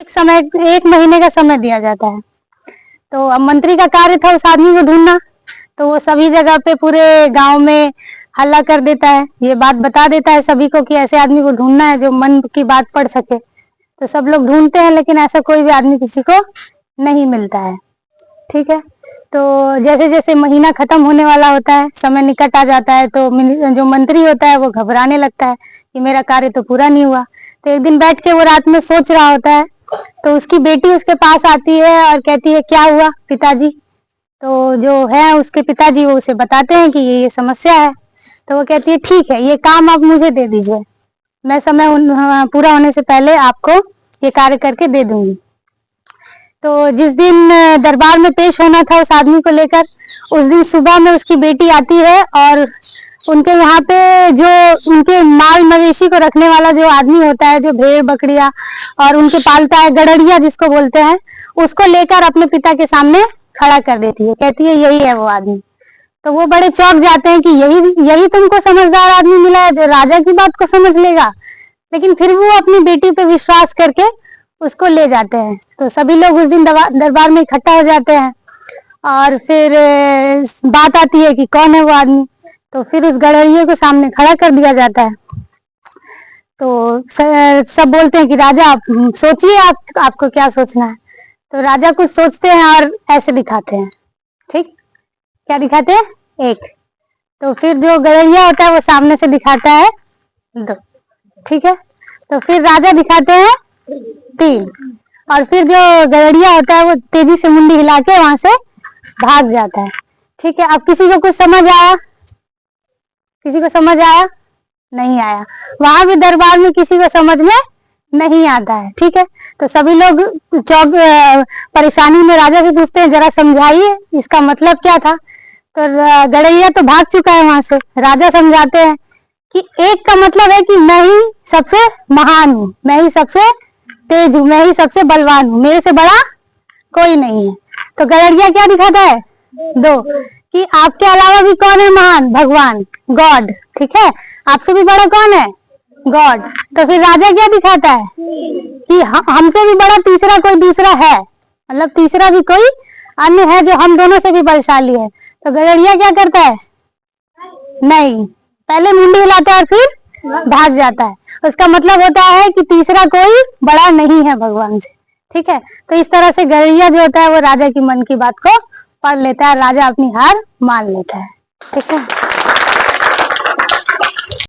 एक महीने का समय दिया जाता है। तो अब मंत्री का कार्य था उस आदमी को ढूंढना, तो वो सभी जगह पे पूरे गांव में हल्ला कर देता है, ये बात बता देता है सभी को कि ऐसे आदमी को ढूंढना है जो मन की बात पढ़ सके। तो सब लोग ढूंढते हैं, लेकिन ऐसा कोई भी आदमी किसी को नहीं मिलता है। ठीक है, तो जैसे जैसे महीना खत्म होने वाला होता है, समय निकट आ जाता है, तो जो मंत्री होता है वो घबराने लगता है कि मेरा कार्य तो पूरा नहीं हुआ। तो एक दिन बैठ के वो रात में सोच रहा होता है, तो उसकी बेटी उसके पास आती है और कहती है, क्या हुआ पिताजी? तो जो है उसके पिताजी वो उसे बताते हैं कि ये समस्या है। तो वो कहती है, ठीक है, ये काम आप मुझे दे दीजिए, मैं समय पूरा होने से पहले आपको ये कार्य करके दे दूंगी। तो जिस दिन दरबार में पेश होना था उस आदमी को लेकर, उस दिन सुबह में उसकी बेटी आती है और उनके यहाँ पे जो उनके माल मवेशी को रखने वाला जो आदमी होता है, जो भेड़ बकरियां और उनके पालता है, गड़रिया जिसको बोलते हैं, उसको लेकर अपने पिता के सामने खड़ा कर देती है। कहती है, यही है वो आदमी। तो वो बड़े चौंक जाते हैं कि यही तुमको समझदार आदमी मिला है जो राजा की बात को समझ लेगा। लेकिन फिर वो अपनी बेटी पे विश्वास करके उसको ले जाते हैं। तो सभी लोग उस दिन दरबार में इकट्ठा हो जाते हैं और फिर बात आती है कि कौन है वो आदमी। तो फिर उस गड़रिये को सामने खड़ा कर दिया जाता है। तो सब बोलते हैं कि राजा आप सोचिए, आपको क्या सोचना है। तो राजा कुछ सोचते हैं और ऐसे दिखाते हैं। ठीक, क्या दिखाते हैं? एक। तो फिर जो गड़रिया होता है वो सामने से दिखाता है 2। ठीक है, तो फिर राजा दिखाते हैं 3 और फिर जो गड़रिया होता है वो तेजी से मुंडी हिला के वहां से भाग जाता है। ठीक है, अब किसी को कुछ समझ आया? किसी को समझ आया? नहीं आया। वहां भी दरबार में किसी को समझ में नहीं आता है। ठीक है, तो सभी लोग परेशानी में राजा से पूछते हैं, जरा समझाइए इसका मतलब क्या था। तो गड़रिया तो भाग चुका है वहां से। राजा समझाते हैं कि एक का मतलब है कि मैं ही सबसे महान हूँ, मैं ही सबसे तेज हूँ, मैं ही सबसे बलवान हूँ, मेरे से बड़ा कोई नहीं है। तो गड़रिया क्या दिखाता है? 2 कि आपके अलावा भी कौन है महान? भगवान, गॉड। ठीक है, आपसे भी बड़ा कौन है? गॉड। तो फिर राजा क्या दिखाता है कि हमसे भी बड़ा तीसरा कोई दूसरा है, मतलब तीसरा भी कोई अन्य है जो हम दोनों से भी बलशाली है। तो गड़रिया क्या करता है? नहीं, पहले मुंडी हिलाता है और फिर भाग जाता है। उसका मतलब होता है कि तीसरा कोई बड़ा नहीं है भगवान से। ठीक है, तो इस तरह से गड़रिया जो होता है वो राजा की मन की बात को पढ़ लेता है, राजा अपनी हार मान लेता है। ठीक है।